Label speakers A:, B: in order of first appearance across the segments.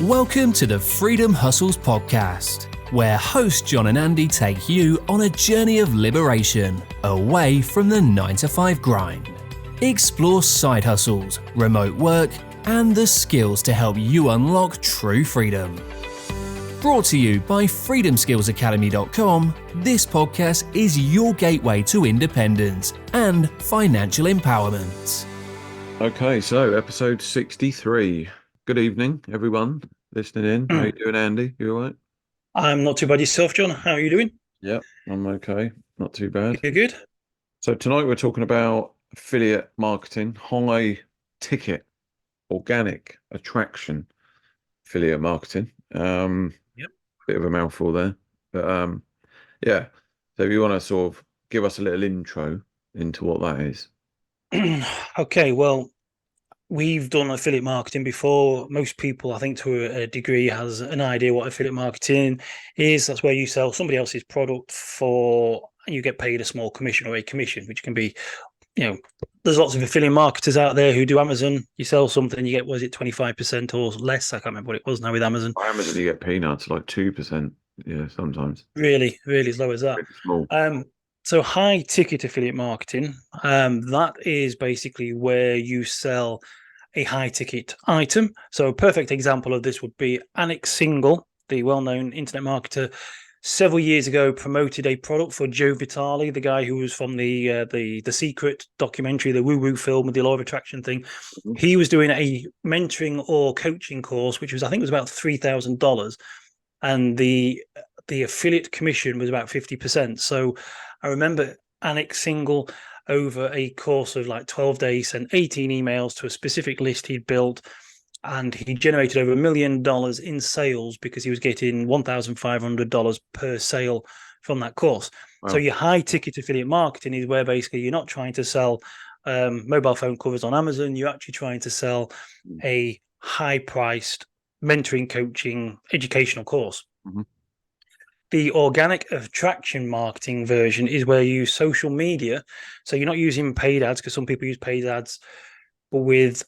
A: Welcome to the Freedom Hustles podcast, where host John and Andy take you on a journey of liberation away from the 9-to-5 grind. Explore side hustles, remote work, and the skills to help you unlock true freedom. Brought to you by freedomskillsacademy.com, this podcast is your gateway to independence and financial empowerment.
B: Okay, so episode 63. Good evening, everyone listening in. How you doing, Andy? You all right?
C: I'm not too bad yourself, John. How are you doing?
B: Yeah, I'm okay. Not too bad.
C: You're good?
B: So tonight we're talking about affiliate marketing, high ticket, organic attraction affiliate marketing.
C: Yep.
B: Bit of a mouthful there. But yeah. So if you want to sort of give us a little intro into what that is.
C: Okay, well, we've done affiliate marketing before. Most people, I think, to a degree, has an idea what affiliate marketing is. That's where you sell somebody else's product and you get paid a small commission or a commission, which can be, there's lots of affiliate marketers out there who do Amazon. You sell something, you get, was it 25% or less? I can't remember what it was now with Amazon.
B: Amazon, you get peanuts, like 2%. Yeah, sometimes.
C: Really as low as that.
B: Really small.
C: So high ticket affiliate marketing, that is basically where you sell a high ticket item. So a perfect example of this would be Annex Single, the well-known internet marketer, several years ago promoted a product for Joe Vitale, the guy who was from the Secret documentary, the woo-woo film with the law of attraction thing. Mm-hmm. He was doing a mentoring or coaching course, which was, I think, was about $3,000, and the affiliate commission was about 50%. So I remember Annex Single, over a course of like 12 days, sent 18 emails to a specific list he'd built, and he generated over $1 million in sales because he was getting $1,500 per sale from that course. Wow. So your high ticket affiliate marketing is where basically you're not trying to sell mobile phone covers on Amazon. You're actually trying to sell a high priced mentoring, coaching, educational course. Mm-hmm. The organic attraction marketing version is where you use social media. So you're not using paid ads, because some people use paid ads, but with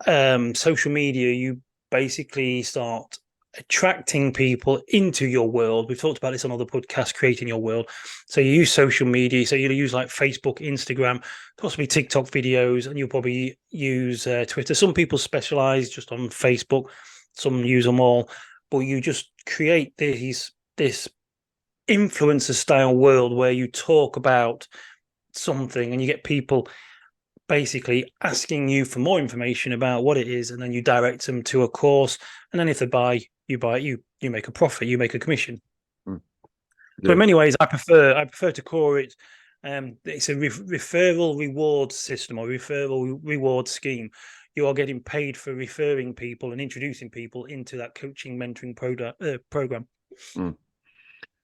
C: social media, you basically start attracting people into your world. We've talked about this on other podcasts, creating your world. So you use social media. So you'll use like Facebook, Instagram, possibly TikTok videos, and you'll probably use Twitter. Some people specialize just on Facebook. Some use them all, but you just create this influencer style world where you talk about something and you get people basically asking you for more information about what it is, and then you direct them to a course, and then if they buy it, you make a profit, you make a commission. Yeah. So in many ways I prefer to call it it's a referral reward system or referral reward scheme. You are getting paid for referring people and introducing people into that coaching mentoring program.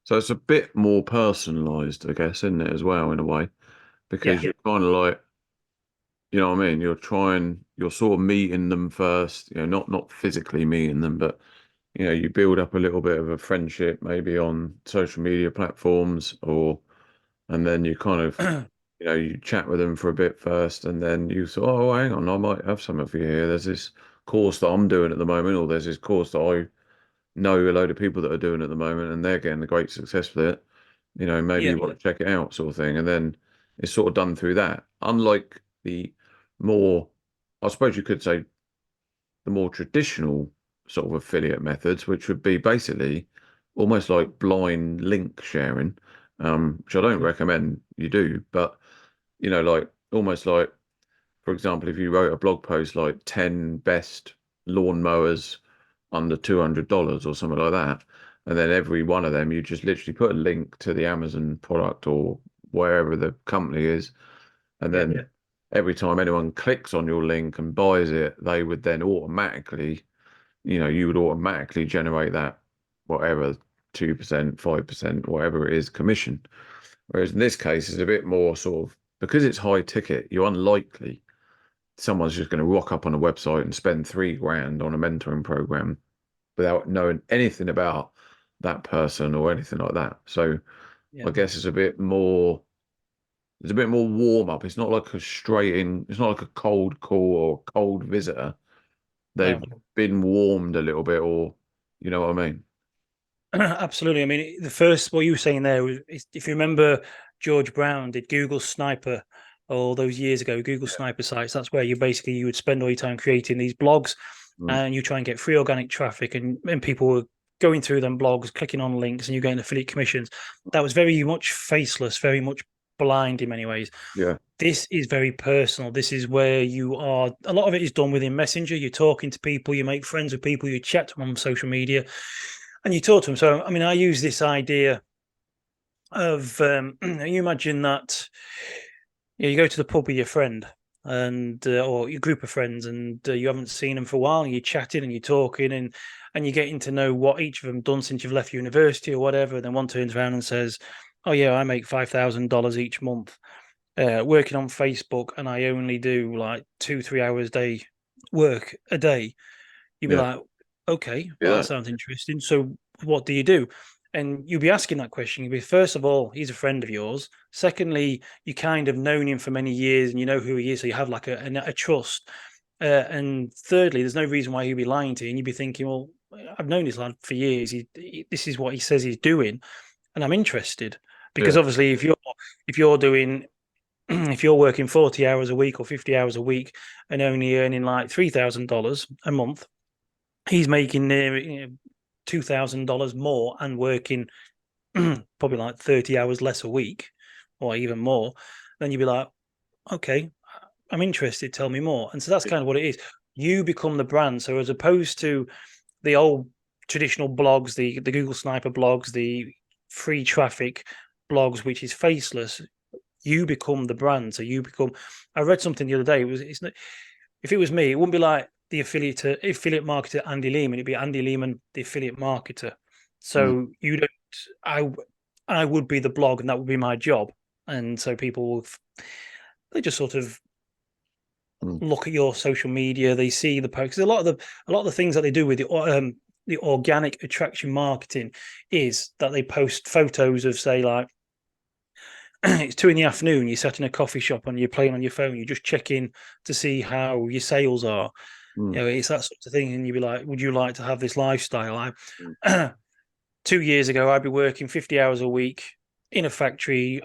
B: So it's a bit more personalized, I guess, isn't it, as well, in a way? Because you're kind of like, you know what I mean? You're sort of meeting them first, not physically meeting them, but, you build up a little bit of a friendship, maybe on social media platforms, and then you kind of, you chat with them for a bit first, and then you sort of, oh, hang on, I might have something for you here. There's this course that I'm doing at the moment, or there's this course that I know a load of people that are doing at the moment, and they're getting a great success with it. Maybe you want to check it out, sort of thing. And then it's sort of done through that. Unlike the more, I suppose you could say, the more traditional sort of affiliate methods, which would be basically almost like blind link sharing, which I don't recommend you do, but like almost like, for example, if you wrote a blog post like 10 best lawnmowers under $200 or something like that, and then every one of them you just literally put a link to the Amazon product or wherever the company is, and then every time anyone clicks on your link and buys it, they would then automatically, you would automatically generate that whatever 2%, 5%, whatever it is, commission. Whereas in this case, it's a bit more sort of, because it's high ticket, you're unlikely someone's just going to rock up on a website and spend $3,000 on a mentoring program without knowing anything about that person or anything like that. So I guess it's a bit more warm up. It's not like it's not like a cold call or cold visitor. They've been warmed a little bit, or You know what I mean?
C: Absolutely. I mean, the first what you were saying there was, if you remember, George Brown did Google Sniper all those years ago. Google Sniper sites. That's where you would spend all your time creating these blogs,
B: Mm.
C: and you try and get free organic traffic, and people were going through them blogs, clicking on links, and you're getting affiliate commissions. That was very much faceless, very much blind in many ways.
B: Yeah.
C: This is very personal. This is where you are. A lot of it is done within Messenger. You're talking to people, you make friends with people, you chat to them on social media, and you talk to them. So, I mean, I use this idea of you imagine that you go to the pub with your friend and or your group of friends, and you haven't seen them for a while, and you're chatting and you're talking, and you're getting to know what each of them done since you've left university or whatever. And then one turns around and says, "Oh yeah, I make $5,000 each month working on Facebook, and I only do like 2-3 hours work a day." You'd be
B: Yeah.
C: like, "Okay, well,
B: Yeah.
C: that sounds interesting. So what do you do?" And you'll be asking that question. You'll be, first of all, he's a friend of yours. Secondly, you kind of known him for many years and you know who he is. So you have like a trust. And thirdly, there's no reason why he'd be lying to you. And you'd be thinking, well, I've known this lad for years. This is what he says he's doing. And I'm interested. Because
B: Yeah.
C: obviously if you're doing if you're working 40 hours a week or 50 hours a week and only earning like $3,000 a month, he's making near $2,000 more and working probably like 30 hours less a week or even more. Then you'd be like, okay, I'm interested. Tell me more. And so that's kind of what it is. You become the brand. So as opposed to the old traditional blogs, the Google Sniper blogs, the free traffic blogs, which is faceless, you become the brand. So you become. I read something the other day. It's not, if it was me, it wouldn't be like the affiliate marketer Andy Lehman. It'd be Andy Lehman, the affiliate marketer. So you don't. I would be the blog, and that would be my job. And so people will, they just sort of
B: Mm.
C: look at your social media. They see the posts. A lot of the things that they do with the organic attraction marketing is that they post photos of, say, like it's 2 in the afternoon, you sat in a coffee shop and you're playing on your phone, you just check in to see how your sales are.
B: Mm.
C: You know, it's that sort of thing. And you'd be like, would you like to have this lifestyle?
B: Mm.
C: 2 years ago, I'd be working 50 hours a week in a factory,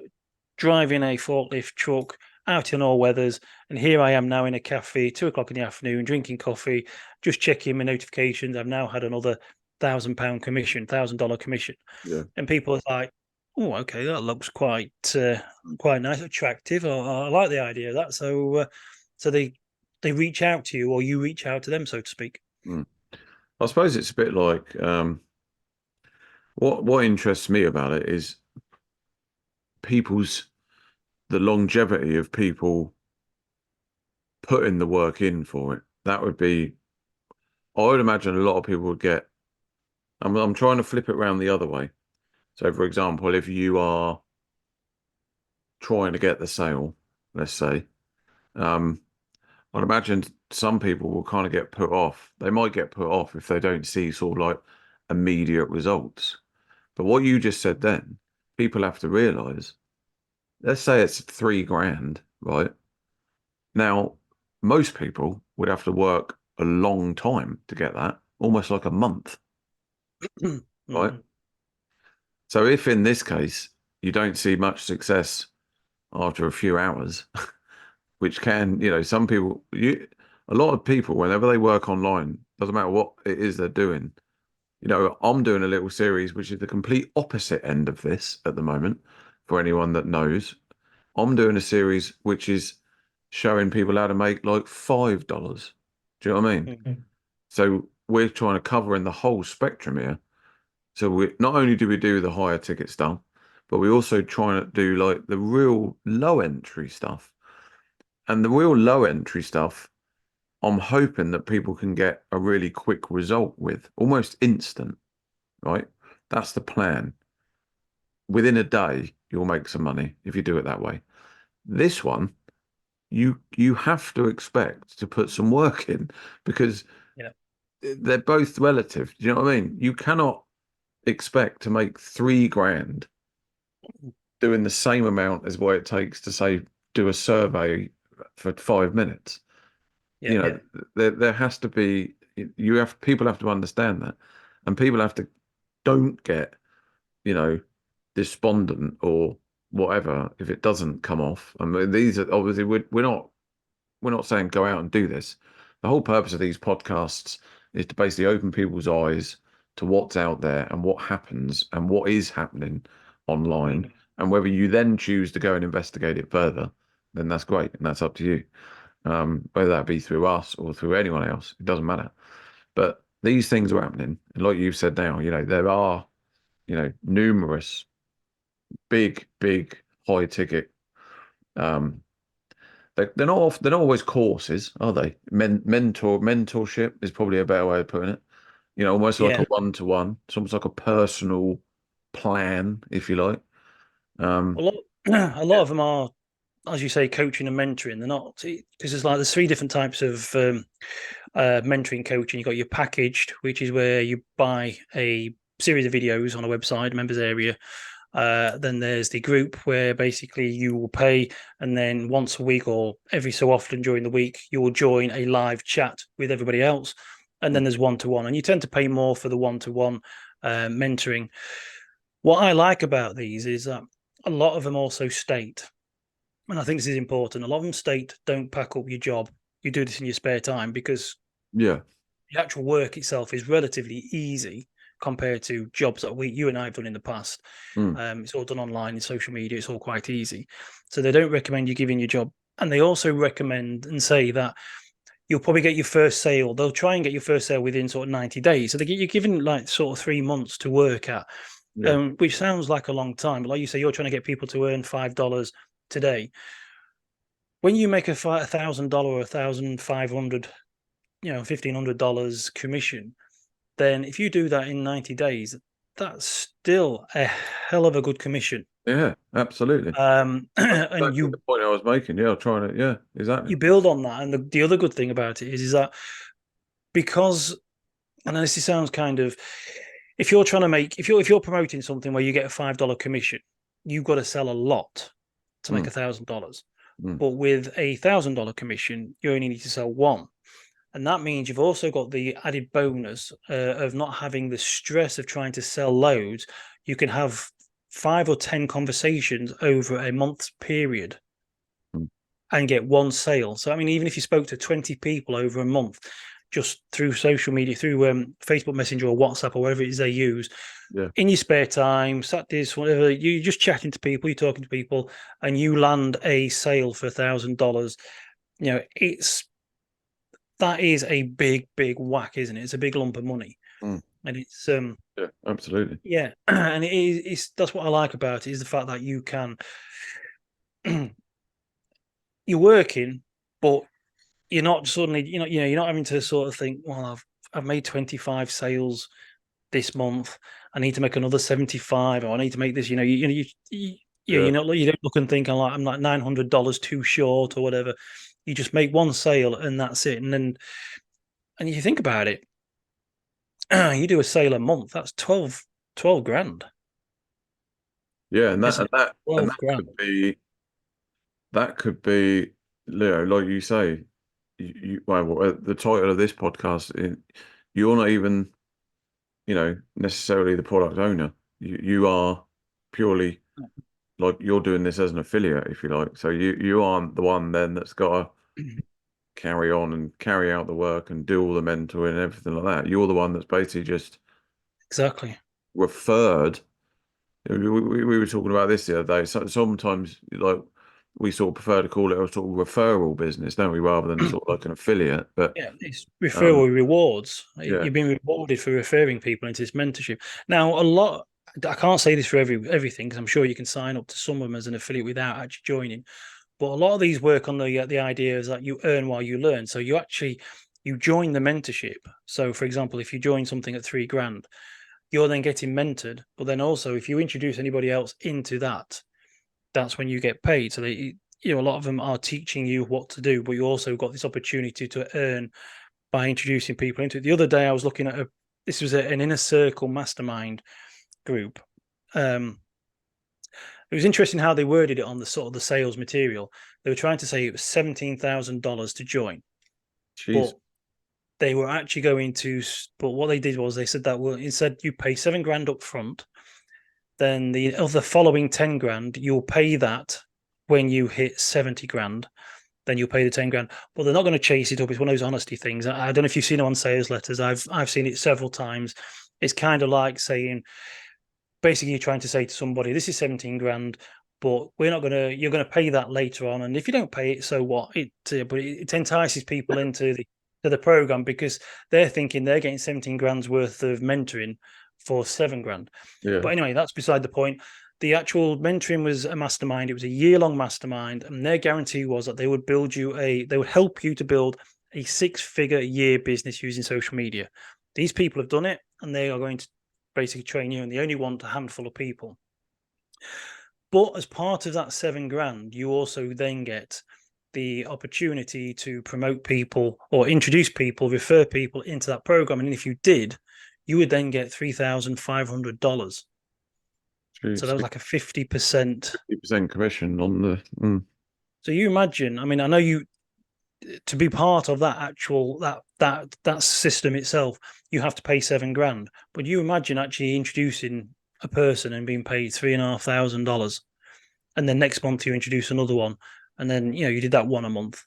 C: driving a forklift truck out in all weathers. And here I am now in a cafe, 2 o'clock in the afternoon, drinking coffee, just checking my notifications. I've now had another £1,000 commission, $1,000 commission.
B: Yeah.
C: And people are like, oh, okay, that looks quite nice, attractive. I like the idea of that. So they reach out to you, or you reach out to them, so to speak.
B: Mm. I suppose it's a bit like what interests me about it is the longevity of people putting the work in for it. That would be, I would imagine a lot of people would get. I'm trying to flip it around the other way. So, for example, if you are trying to get the sale, let's say, um, I'd imagine some people will kind of get put off. They might get put off if they don't see sort of like immediate results. But what you just said then, people have to realize, let's say it's 3 grand, right? Now, most people would have to work a long time to get that, almost like a month, right? So if in this case you don't see much success after a few hours, which can, some people, a lot of people, whenever they work online, doesn't matter what it is they're doing. I'm doing a little series which is the complete opposite end of this at the moment. For anyone that knows, I'm doing a series which is showing people how to make like $5. Do you know what I mean? So we're trying to cover in the whole spectrum here. So we not only do we do the higher ticket stuff, but we also try to do like the real low entry stuff. And the real low entry stuff, I'm hoping that people can get a really quick result with, almost instant, right? That's the plan. Within a day, you'll make some money if you do it that way. This one, you have to expect to put some work in because
C: Yeah.
B: they're both relative. Do you know what I mean? You cannot expect to make 3 grand doing the same amount as what it takes to say do a survey for 5 minutes.
C: Yeah.
B: There has to be, people have to understand that. and people have to don't get, you know, despondent or whatever if it doesn't come off. I mean, these are obviously we're not saying go out and do this. The whole purpose of these podcasts is to basically open people's eyes to what's out there and what happens and what is happening online. And whether you then choose to go and investigate it further, then that's great. And that's up to you. Whether that be through us or through anyone else, it doesn't matter. But these things are happening. And like you've said now, there are, numerous big high ticket um they're not always courses, are they? Mentorship is probably a better way of putting it. Almost like a
C: Yeah.
B: one-to-one. It's almost like a personal plan, if you like.
C: A lot, a lot of them are, as you say, coaching and mentoring. They're not, because there's three different types of mentoring coaching. You've got your packaged, which is where you buy a series of videos on a website, members area. Then there's the group where basically you will pay, and then once a week or every so often during the week, you will join a live chat with everybody else. And then there's one-to-one, and you tend to pay more for the one-to-one mentoring. What I like about these is that a lot of them also state, and I think this is important, a lot of them state, don't pack up your job. You do this in your spare time, because
B: Yeah.
C: the actual work itself is relatively easy compared to jobs that you and I have done in the past. It's all done online in social media. It's all quite easy. So they don't recommend you giving your job. And they also recommend and say that you'll probably get your first sale. They'll try and get your first sale within sort of 90 days. So you're given like sort of 3 months to work at,
B: Yeah.
C: which sounds like a long time. But like you say, you're trying to get people to earn $5 today. When you make $1,000 or $1,500, $1,500 commission, then if you do that in 90 days, that's still a hell of a good commission.
B: Yeah, absolutely.
C: And
B: That's the point I was making. Yeah, trying to. Yeah, exactly.
C: you build on that. And the other good thing about it is that because, and this sounds kind of, if you're promoting something where you get a $5 commission, you've got to sell a lot to make $1,000. But with $1,000 commission, you only need to sell one. And that means you've also got the added bonus of not having the stress of trying to sell loads. You can have 5 or 10 conversations over a month's period and get one sale. So, I mean, even if you spoke to 20 people over a month, just through social media, through Facebook Messenger or WhatsApp or whatever it is they use, in your spare time, Saturdays, whatever, you're just chatting to people, you're talking to people, and you land a sale for $1,000. That is a big whack, isn't it? It's a big lump of money, and it's
B: yeah, absolutely,
C: yeah, and it's that's what I like about it, is the fact that you can you're working, but you're not suddenly you're not having to sort of think, well, I've made 25 sales this month, I need to make another 75, or I need to make this. You don't look and think I'm like $900 too short or whatever. You just make one sale and that's it. And you think about it, you do a sale a month, that's 12 grand.
B: Yeah, and that could be, like you say, the title of this podcast, you're not even, necessarily the product owner. You are purely, like, you're doing this as an affiliate, if you like. So you aren't the one then that's got to carry on and carry out the work and do all the mentoring and everything like that. You're the one that's basically just
C: exactly
B: referred. We were talking about this the other day. So sometimes, like, we sort of prefer to call it a sort of referral business, don't we, rather than sort of like an affiliate. But
C: yeah, it's referral rewards.
B: Yeah.
C: You've been rewarded for referring people into this mentorship. Now, I can't say this for everything, because I'm sure you can sign up to some of them as an affiliate without actually joining. But a lot of these work on the idea is that you earn while you learn. So you join the mentorship. So, for example, if you join something at $3 grand, you're then getting mentored. But then also, if you introduce anybody else into that, that's when you get paid. So a lot of them are teaching you what to do, but you also got this opportunity to earn by introducing people into it. The other day, I was looking at this was an inner circle mastermind group. It was interesting how they worded it on the sort of the sales material. They were trying to say it was $17,000 to join.
B: Jeez.
C: But they were actually going to, but what they did was they said that, well, instead you pay $7,000 up front, then the other following 10 grand, you'll pay that when you hit 70 grand. Then you'll pay the 10 grand, but they're not going to chase it up. It's one of those honesty things. I don't know if you've seen it on sales letters. I've seen it several times. It's kind of like saying, basically, you're trying to say to somebody, this is 17 grand, but we're not going to, you're going to pay that later on. And if you don't pay it, so what? But it entices people into the program because they're thinking they're getting 17 grand's worth of mentoring for 7 grand.
B: Yeah.
C: But anyway, that's beside the point. The actual mentoring was a mastermind. It was a year-long mastermind, and their guarantee was that they would they would help you to build a 6-figure year business using social media. These people have done it, and they are going to basically train you, and they only want a handful of people. But as part of that 7 grand, you also then get the opportunity to promote people or introduce people, refer people into that program. And if you did, you would then get $3,500. So that was like a 50%
B: commission on the.
C: So you imagine, I mean, I know you, to be part of that actual that system itself, you have to pay 7 grand. But you imagine actually introducing a person and being paid $3,500, and then next month you introduce another one, and then you did that one a month.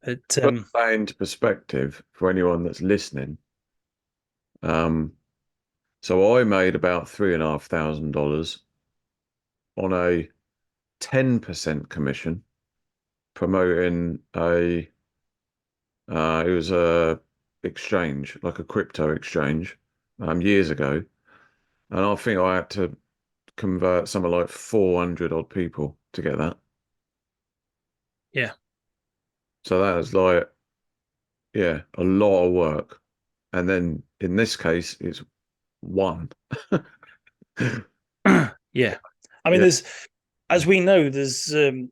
B: Put that into perspective for anyone that's listening. So I made about $3,500 on a 10% commission promoting it was a exchange, like a crypto exchange, years ago. And I think I had to convert something like 400 odd people to get that.
C: Yeah.
B: So that is like, a lot of work. And then in this case, it's one.
C: Yeah. I mean, as we know, there's a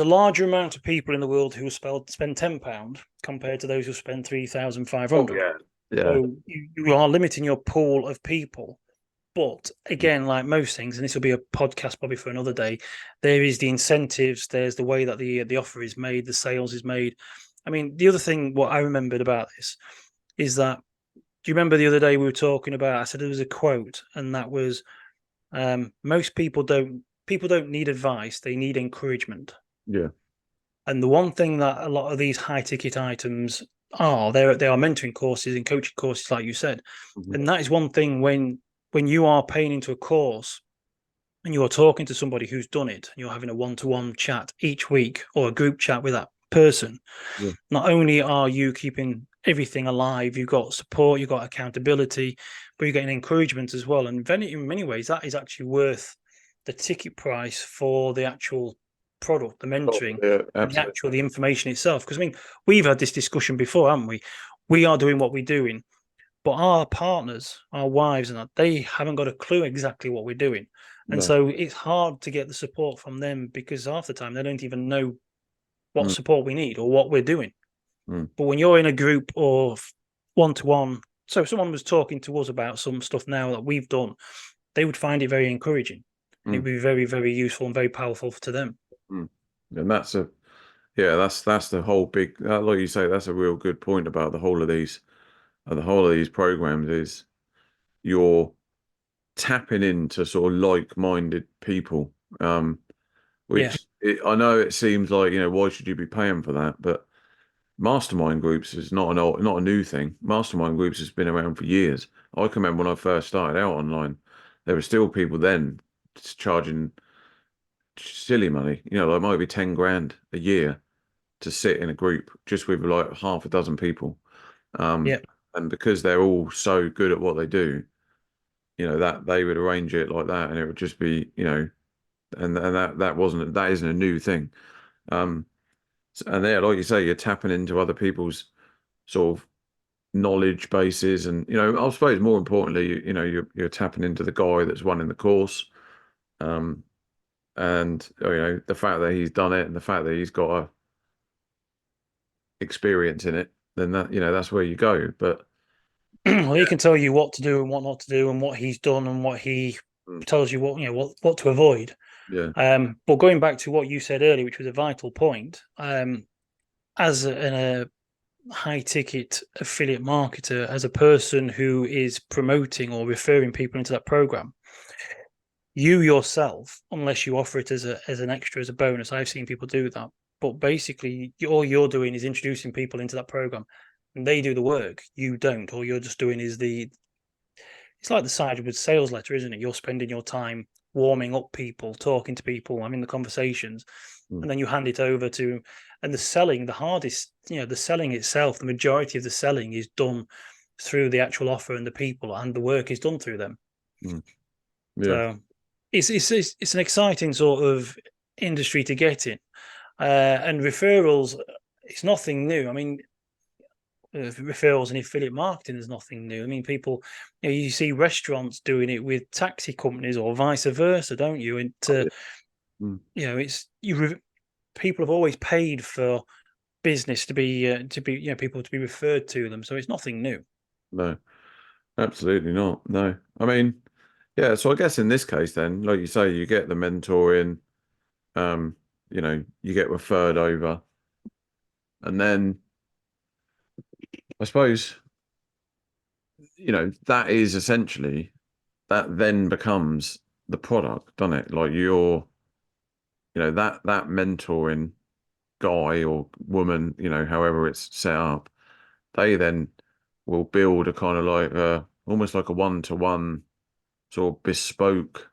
C: larger amount of people in the world who spend £10 compared to those who spend 3,500.
B: Yeah.
C: So you are limiting your pool of people. But again, like most things, and this will be a podcast probably for another day, there is the incentives, there's the way that the offer is made, the sales is made. I mean, the other thing, what I remembered about this is that, do you remember the other day we were talking about, I said there was a quote, and that was, most people don't need advice, they need encouragement.
B: Yeah.
C: And the one thing that a lot of these high ticket items are, they are mentoring courses and coaching courses, like you said.
B: Mm-hmm.
C: And that is one thing when you are paying into a course and you are talking to somebody who's done it, and you're having a one-to-one chat each week or a group chat with that person, not only are you keeping everything alive, you've got support, you've got accountability, but you're getting encouragement as well. And in many ways, that is actually worth the ticket price for the actual product, the mentoring, and the information itself. Because I mean, we've had this discussion before, haven't we? We are doing what we're doing, but our partners, our wives, and that, they haven't got a clue exactly what we're doing. And so it's hard to get the support from them because half the time they don't even know what support we need or what we're doing. But when you're in a group or one-to-one, so if someone was talking to us about some stuff now that we've done, they would find it very encouraging. It would be very, very useful and very powerful to them.
B: And that's that's the whole big, like you say, that's a real good point about the whole of these programs is you're tapping into sort of like-minded people, which I know it seems like, why should you be paying for that? But mastermind groups is not a new thing. Mastermind groups has been around for years. I can remember when I first started out online, there were still people then charging silly money, like might be 10 grand a year to sit in a group just with like half a dozen people. And because they're all so good at what they do, that they would arrange it like that, and it would just be, and that isn't a new thing. And there, like you say, you're tapping into other people's sort of knowledge bases, and I suppose more importantly, you're tapping into the guy that's running the course, and the fact that he's done it and the fact that he's got a experience in it, then that's where you go. But
C: well, he can tell you what to do and what not to do, and what he's done, and what he tells you what to avoid. But going back to what you said earlier, which was a vital point, as high ticket affiliate marketer as a person who is promoting or referring people into that program, you yourself, unless you offer it as an extra, as a bonus, I've seen people do that. But basically, all you're doing is introducing people into that program, and they do the work. You don't. All you're just doing is it's like the sideward sales letter, isn't it? You're spending your time warming up people, talking to people, having the conversations, and then you hand it over to, and the selling, the hardest, the selling itself, the majority of the selling is done through the actual offer and the people, and the work is done through them.
B: Yeah.
C: So it's an exciting sort of industry to get in, and referrals. It's nothing new. I mean, referrals and affiliate marketing is nothing new. I mean, people, you see restaurants doing it with taxi companies or vice versa, don't you? And it's people have always paid for business to be people to be referred to them, so it's nothing new.
B: No, absolutely not. No, I mean, yeah. So I guess in this case, then, like you say, you get the mentoring, you get referred over, and then I suppose, that is essentially that then becomes the product, doesn't it? Like that mentoring guy or woman, however it's set up, they then will build a kind of like almost like a one-to-one sort of bespoke,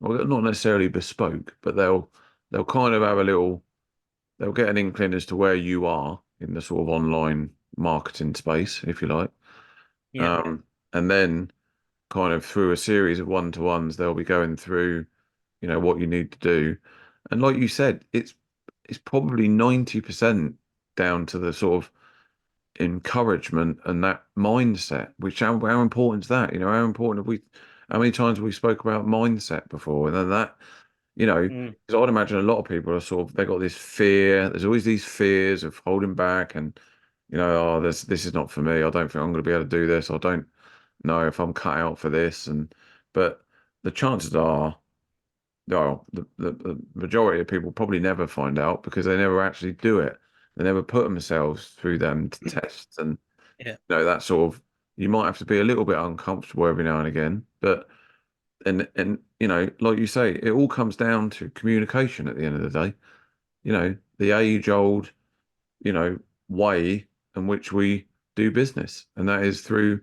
B: well, not necessarily bespoke, but they'll kind of have they'll get an inkling as to where you are in the sort of online marketing space, if you like.
C: Yeah.
B: And then kind of through a series of one-to-ones, they'll be going through, what you need to do. And like you said, it's probably 90% down to the sort of encouragement and that mindset, which how important is that? How many times have we spoke about mindset before? And then that, because I'd imagine a lot of people are sort of, they got this fear. There's always these fears of holding back and, oh, this is not for me. I don't think I'm going to be able to do this. I don't know if I'm cut out for this. But the chances are, no, the majority of people probably never find out because they never actually do it. They never put themselves through them to tests and that sort of, you might have to be a little bit uncomfortable every now and again, but and like you say, it all comes down to communication at the end of the day. The age old, way in which we do business, and that is through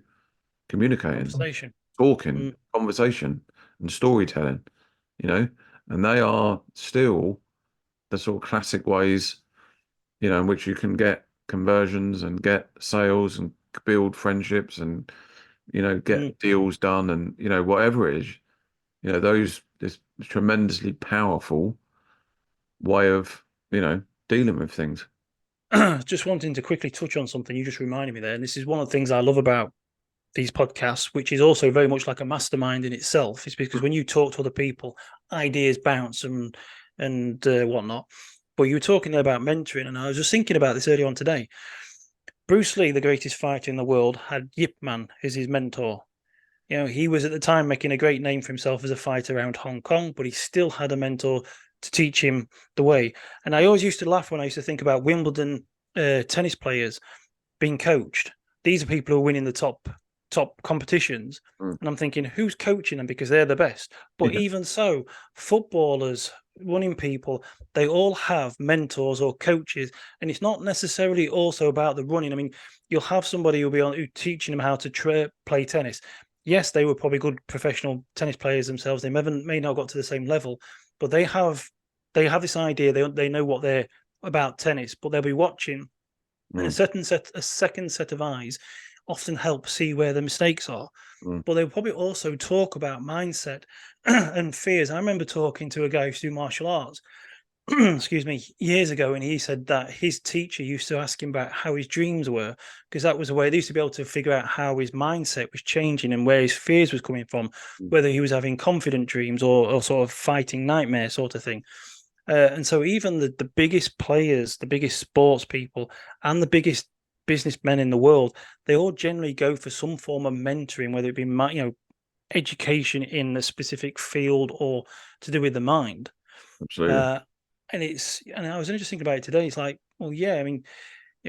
B: communicating,
C: Conversation.
B: talking, conversation, and storytelling. And they are still the sort of classic ways, in which you can get conversions and get sales and build friendships and, get deals done and, whatever it is, this tremendously powerful way of, dealing with things.
C: Just wanting to quickly touch on something you just reminded me there, and this is one of the things I love about these podcasts, which is also very much like a mastermind in itself, is because when you talk to other people, ideas bounce and whatnot. But you were talking about mentoring, and I was just thinking about this earlier on today. Bruce Lee, the greatest fighter in the world, had Yip Man as his mentor. He was at the time making a great name for himself as a fighter around Hong Kong, but he still had a mentor to teach him the way. And I always used to laugh when I used to think about Wimbledon tennis players being coached. These are people who are winning the top competitions, and I'm thinking, who's coaching them, because they're the best. But even so, footballers, running people, they all have mentors or coaches, and it's not necessarily also about the running. I mean, you'll have somebody who'll teaching them how to play tennis. Yes, they were probably good professional tennis players themselves. They may not have got to the same level, but they have this idea. They know what they're about tennis, but they'll be watching, and a second set of eyes often help see where the mistakes are. But they'll probably also talk about mindset and fears. I remember talking to a guy who used to do martial arts, excuse me, years ago, and he said that his teacher used to ask him about how his dreams were, because that was a way they used to be able to figure out how his mindset was changing and where his fears was coming from, whether he was having confident dreams or sort of fighting nightmare sort of thing. And so even the biggest players, the biggest sports people, and the biggest businessmen in the world, they all generally go for some form of mentoring, whether it be education in a specific field or to do with the mind.
B: Absolutely.
C: And I was only just thinking about it today. It's like, well, yeah, I mean,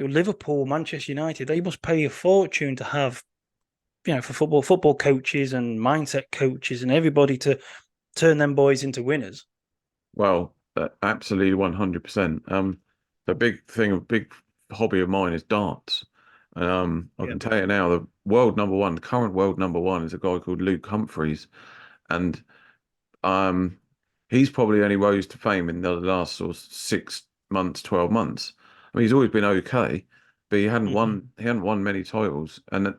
C: Liverpool, Manchester United, they must pay a fortune to have, for football coaches and mindset coaches and everybody to turn them boys into winners.
B: Well, absolutely 100%. The big hobby of mine is darts. I
C: Yeah.
B: can tell you now, the current world number one is a guy called Luke Humphreys, and um, he's probably only rose to fame in the last sort of 6 months, 12 months. I mean, he's always been okay, but he hadn't
C: Mm-hmm.
B: won many titles, and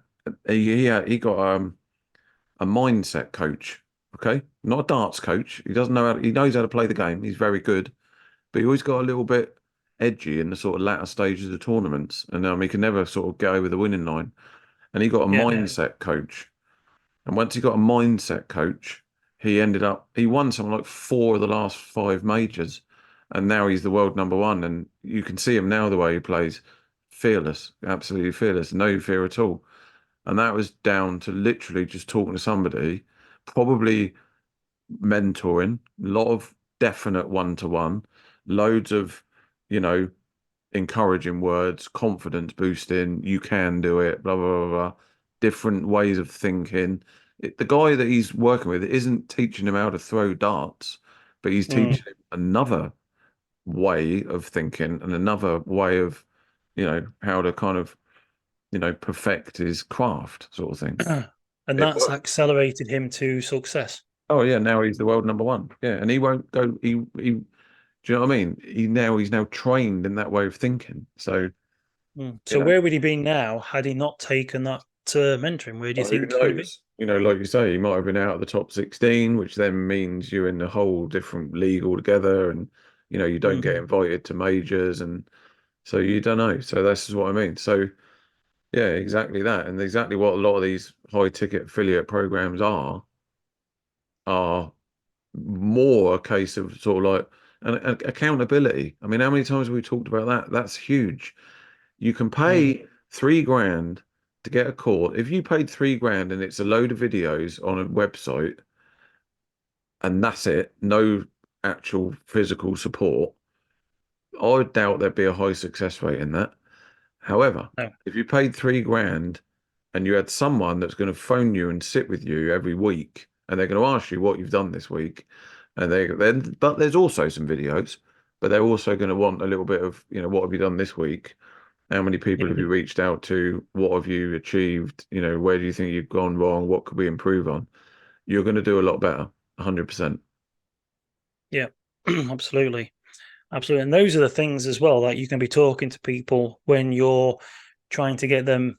B: he got a mindset coach. Okay, not a darts coach. He doesn't know he knows how to play the game. He's very good, but he always got a little bit edgy in the sort of latter stages of the tournaments, and he can never sort of get over the winning line. And he got a
C: Yeah.
B: mindset coach, and once he got a mindset coach, he won something like 4 of the last 5 majors, and now he's the world number one. And you can see him now the way he plays, fearless, absolutely fearless, no fear at all. And that was down to literally just talking to somebody, probably mentoring, a lot of definite one-to-one, loads of, you know, encouraging words, confidence boosting, you can do it, blah, blah, blah, blah. Different ways of thinking. The guy that he's working with isn't teaching him how to throw darts, but he's
C: Mm.
B: teaching him another way of thinking and another way of, how to kind of, perfect his craft sort of thing.
C: And
B: It
C: that's
B: works.
C: accelerated him to success.
B: Oh yeah, now he's the world number one. Yeah, and he won't go. Do you know what I mean? He's now trained in that way of thinking. So
C: Mm.
B: you
C: So
B: know,
C: where would he be now had he not taken that mentoring? Where do you
B: who
C: think he would be?
B: knows? Like you say, he might have been out of the top 16, which then means you're in a whole different league altogether, and you don't get
C: Hmm.
B: invited to majors, and so you don't know. So that's what I mean. So yeah, exactly that, and exactly what a lot of these high ticket affiliate programs are more a case of sort of like an accountability. I mean, how many times have we talked about that? That's huge. You can
C: Mm.
B: pay 3 grand to get a course. If you paid 3 grand and it's a load of videos on a website and that's it, no actual physical support, I would doubt there'd be a high success rate in that. However,
C: No.
B: if you paid 3 grand and you had someone that's going to phone you and sit with you every week and they're going to ask you what you've done this week, and but there's also some videos, but they're also going to want a little bit of, what have you done this week? How many people have
C: Yeah.
B: you reached out to? What have you achieved? Where do you think you've gone wrong? What could we improve on? You're going to do a lot better, 100%.
C: Yeah. Absolutely. Absolutely. And those are the things as well that you can be talking to people when you're trying to get them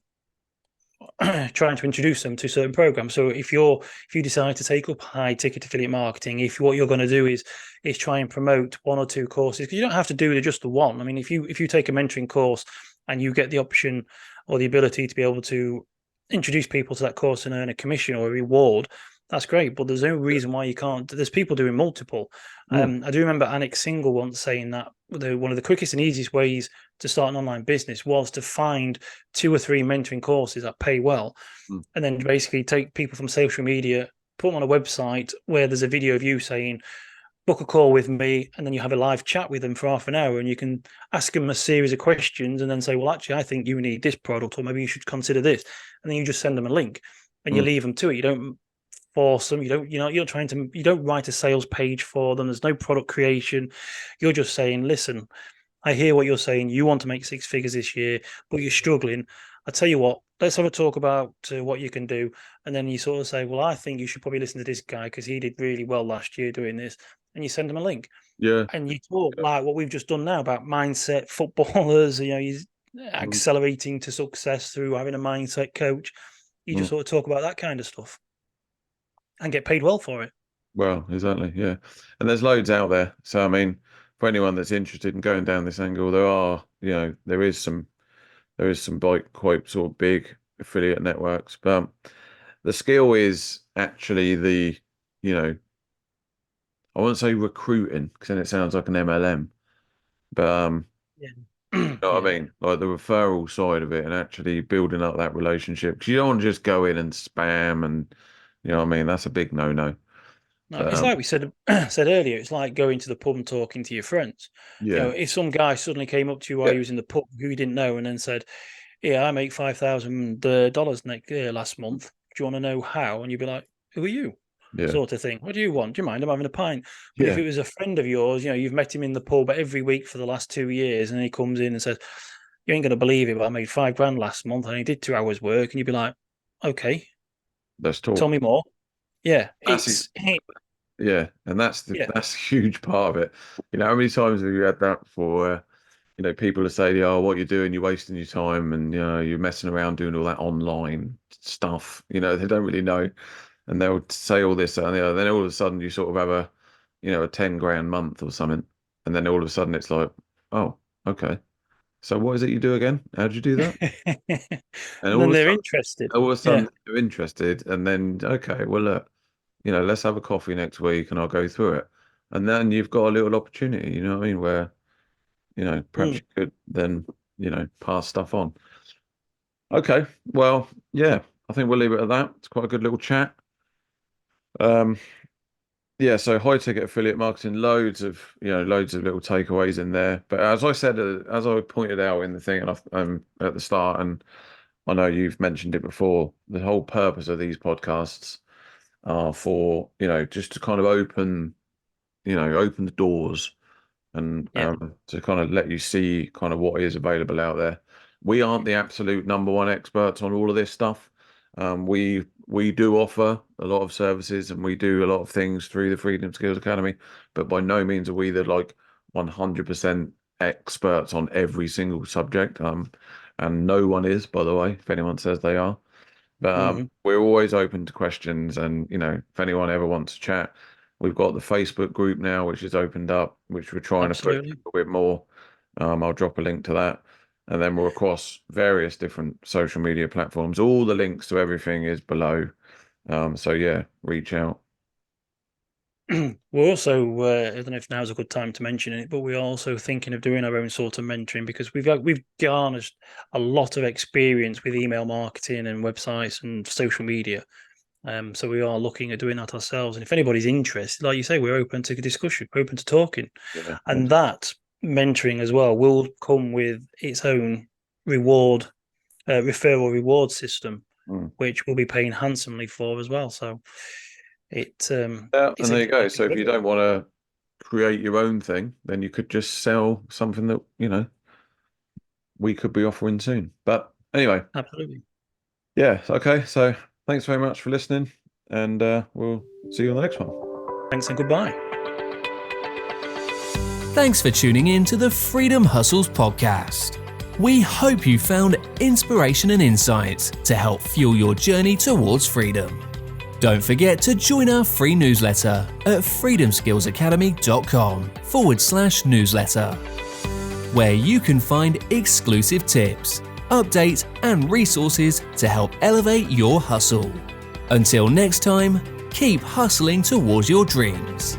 C: trying to introduce them to certain programs. So if you decide to take up high ticket affiliate marketing, if what you're going to do is try and promote 1 or 2 courses, because you don't have to do just the one. I mean, if you take a mentoring course and you get the option or the ability to be able to introduce people to that course and earn a commission or a reward, that's great. But there's no reason why you can't. There's people doing multiple.
B: Mm,
C: I do remember Anik Single once saying that one of the quickest and easiest ways to start an online business was to find 2 or 3 mentoring courses that pay well,
B: mm,
C: and then basically take people from social media, put them on a website where there's a video of you saying, book a call with me, and then you have a live chat with them for half an hour, and you can ask them a series of questions, and then say, well, actually, I think you need this product, or maybe you should consider this, and then you just send them a link, and you
B: mm.
C: leave them to it. You don't force them. You don't write a sales page for them. There's no product creation. You're just saying, listen, I hear what you're saying. You want to make 6 figures this year, but you're struggling. I tell you what, let's have a talk about what you can do. And then you sort of say, well, I think you should probably listen to this guy because he did really well last year doing this. And you send him a link.
B: Yeah.
C: And you talk like what we've just done now about mindset footballers, he's
B: Mm,
C: accelerating to success through having a mindset coach. You
B: mm.
C: just sort of talk about that kind of stuff and get paid well for it.
B: Well, exactly. Yeah. And there's loads out there. So, I mean, for anyone that's interested in going down this angle, there is some quite sort of big affiliate networks, but the skill is actually you know, I won't say recruiting because then it sounds like an MLM, but
C: Yeah.
B: you know what I
C: Yeah.
B: mean? Like the referral side of it and actually building up that relationship. Because you don't want to just go in and spam and, you know what I mean? That's a big no-no.
C: No, it's like we said earlier. It's like going to the pub and talking to your friends.
B: Yeah,
C: If some guy suddenly came up to you while
B: yeah,
C: you was in the pub who you didn't know, and then said, "Yeah, I make $5,000 last month. Do you want to know how?" And you'd be like, "Who are you?"
B: yeah,
C: Sort of thing. What do you want? Do you mind? I'm having a pint. But if
B: yeah.
C: it was a friend of yours, you've met him in the pub every week for the last 2 years, and he comes in and says, "You ain't gonna believe it, but I made 5 grand last month, and I did 2 hours work," and you'd be like, "Okay,
B: Let's
C: tell
B: talk.
C: me more." Yeah,
B: That's ex-
C: it's
B: yeah, and
C: yeah.
B: that's a huge part of it. How many times have you had that before? Where, people will say, "Oh, what you're doing, you're wasting your time, and you're messing around doing all that online stuff." They don't really know, and they'll say all this, and then all of a sudden you sort of have a 10 grand month or something, and then all of a sudden it's like, "Oh, okay. So what is it you do again? How do you do that?" And
C: And then they're interested.
B: all of a
C: Yeah.
B: sudden they're interested, and then okay, well look, let's have a coffee next week, and I'll go through it, and then you've got a little opportunity. You know what I mean? Where perhaps
C: Mm.
B: you could then pass stuff on. Okay, well, yeah, I think we'll leave it at that. It's quite a good little chat. Um, yeah, so high ticket affiliate marketing, loads of little takeaways in there. But as I said, as I pointed out in the thing, and at the start, and I know you've mentioned it before, the whole purpose of these podcasts are for, just to kind of open the doors and
C: Yeah.
B: to kind of let you see kind of what is available out there. We aren't the absolute number one experts on all of this stuff. We do offer a lot of services, and we do a lot of things through the Freedom Skills Academy, but by no means are we the 100% experts on every single subject. And no one is, by the way, if anyone says they are. But
C: Hmm.
B: we're always open to questions, and if anyone ever wants to chat, we've got the Facebook group now, which is opened up, which we're trying to push a
C: Absolutely.
B: little bit more. I'll drop a link to that, and then we're across various different social media platforms. All the links to everything is below. So yeah, reach out.
C: We're also, I don't know if now's a good time to mention it, but we're also thinking of doing our own sort of mentoring, because we've garnered a lot of experience with email marketing and websites and social media. So we are looking at doing that ourselves. And if anybody's interested, like you say, we're open to discussion, we're open to talking.
B: Yeah,
C: And that mentoring as well will come with its own referral reward system,
B: mm.
C: which we'll be paying handsomely for as well. So it's
B: Yeah,
C: it's
B: and there you go.
C: exciting
B: So
C: for
B: if you
C: everyone.
B: don't want to create your own thing, then you could just sell something that we could be offering soon. But anyway.
C: Absolutely.
B: Yeah, okay. So thanks very much for listening, and we'll see you on the next one.
C: Thanks and goodbye.
A: Thanks for tuning in to the Freedom Hustles podcast. We hope you found inspiration and insights to help fuel your journey towards freedom. Don't forget to join our free newsletter at freedomskillsacademy.com/newsletter, where you can find exclusive tips, updates, and resources to help elevate your hustle. Until next time, keep hustling towards your dreams.